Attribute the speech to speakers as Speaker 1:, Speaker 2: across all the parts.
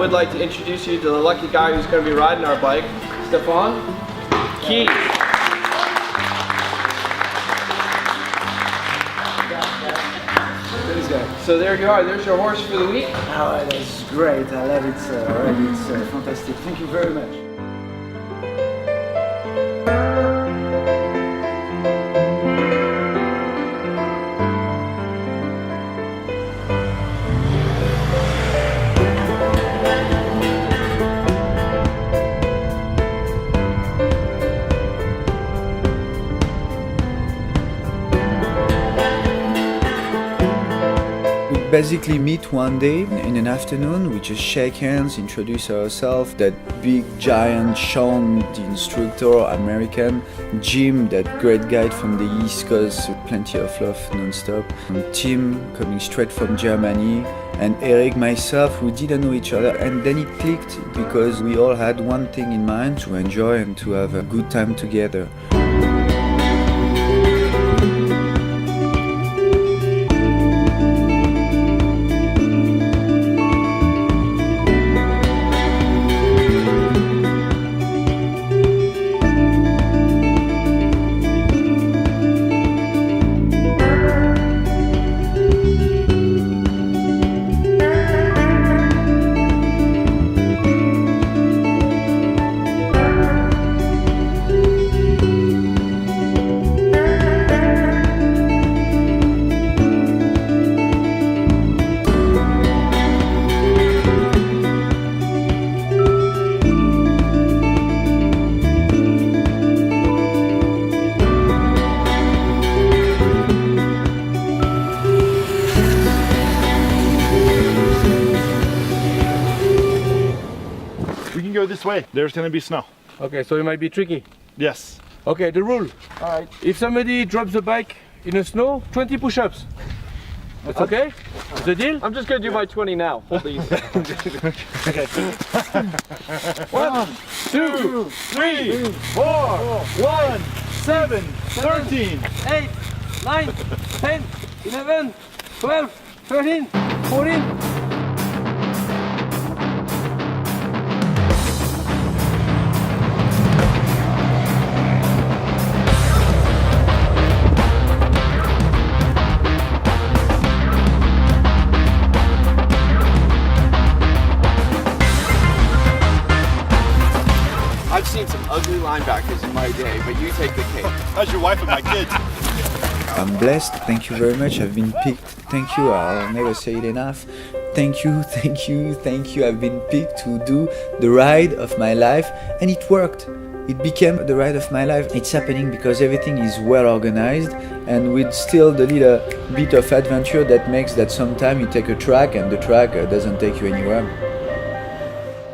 Speaker 1: would like to introduce you to the lucky guy who's going to be riding our bike, Stefan. Keith. So there you are, there's your horse for the week.
Speaker 2: Oh, that's great, I love it, already. It's fantastic. Thank you very much.
Speaker 3: Basically meet one day in an afternoon, we just shake hands, introduce ourselves. That big giant Sean, the instructor, American, Jim, that great guy from the East Coast, with plenty of love non-stop, and Tim coming straight from Germany, and Eric, myself, who didn't know each other, and then it clicked because we all had one thing in mind, to enjoy and to have a good time together.
Speaker 4: Go this way. There's going to be snow.
Speaker 1: Okay, so it might be tricky.
Speaker 4: Yes.
Speaker 1: Okay, the rule.
Speaker 4: Alright.
Speaker 1: If somebody drops the bike in the snow, 20 push-ups. That's okay? Is the deal? I'm just going to do my 20 now. Hold these. Okay.
Speaker 4: 1, 2, 3, 4, 1, 7, 13,
Speaker 1: 8, 9, 10, 11, 12, 13, 14. I've seen some ugly linebackers in my day, but you take the cake.
Speaker 4: How's your wife and my kids?
Speaker 3: I'm blessed, thank you very much, I've been picked, thank you, I'll never say it enough. Thank you, thank you, thank you, I've been picked to do the ride of my life, and it worked. It became the ride of my life. It's happening because everything is well organized, and with still the little bit of adventure that makes that sometimes you take a track and the track doesn't take you anywhere.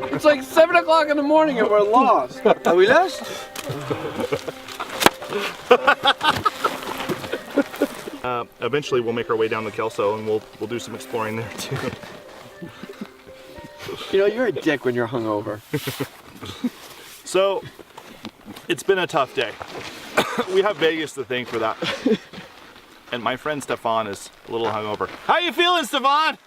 Speaker 1: It's like 7 o'clock in the morning and we're lost. Are we lost?
Speaker 4: Eventually we'll make our way down the Kelso and we'll do some exploring there too.
Speaker 1: You know, you're a dick when you're hungover.
Speaker 4: So, it's been a tough day. We have Vegas to thank for that. And my friend Stefan is a little hungover. How you feeling, Stefan?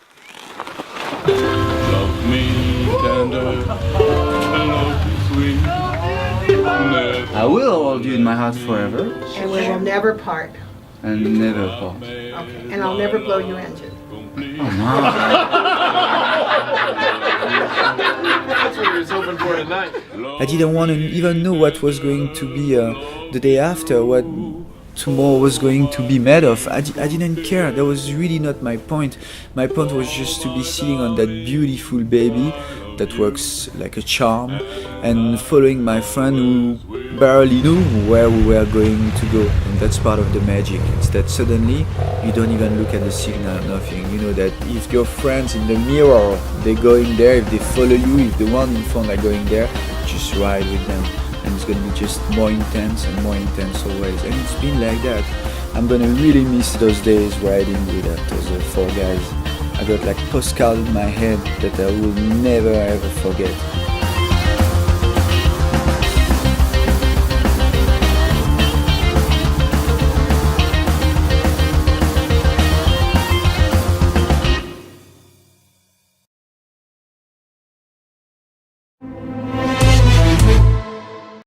Speaker 5: Love me tender, love you sweet.
Speaker 2: I will hold you in my heart forever.
Speaker 6: And we will never part.
Speaker 2: And never part.
Speaker 6: Okay. And I'll never blow your engine.
Speaker 1: That's what he was hoping for tonight.
Speaker 3: I didn't want to even know what was going to be the day after, what tomorrow was going to be made of. I didn't care, that was really not my point. My point was just to be sitting on that beautiful baby that works like a charm and following my friend who barely knew where we were going to go. And that's part of the magic. It's that suddenly you don't even look at the signal, nothing. You know that if your friends in the mirror, they're going there, if they follow you, if the one in front are going there, just ride with them. And it's gonna be just more intense and more intense always. And it's been like that. I'm gonna really miss those days riding with those 4 guys. I got like postcard in my head that I will never ever forget.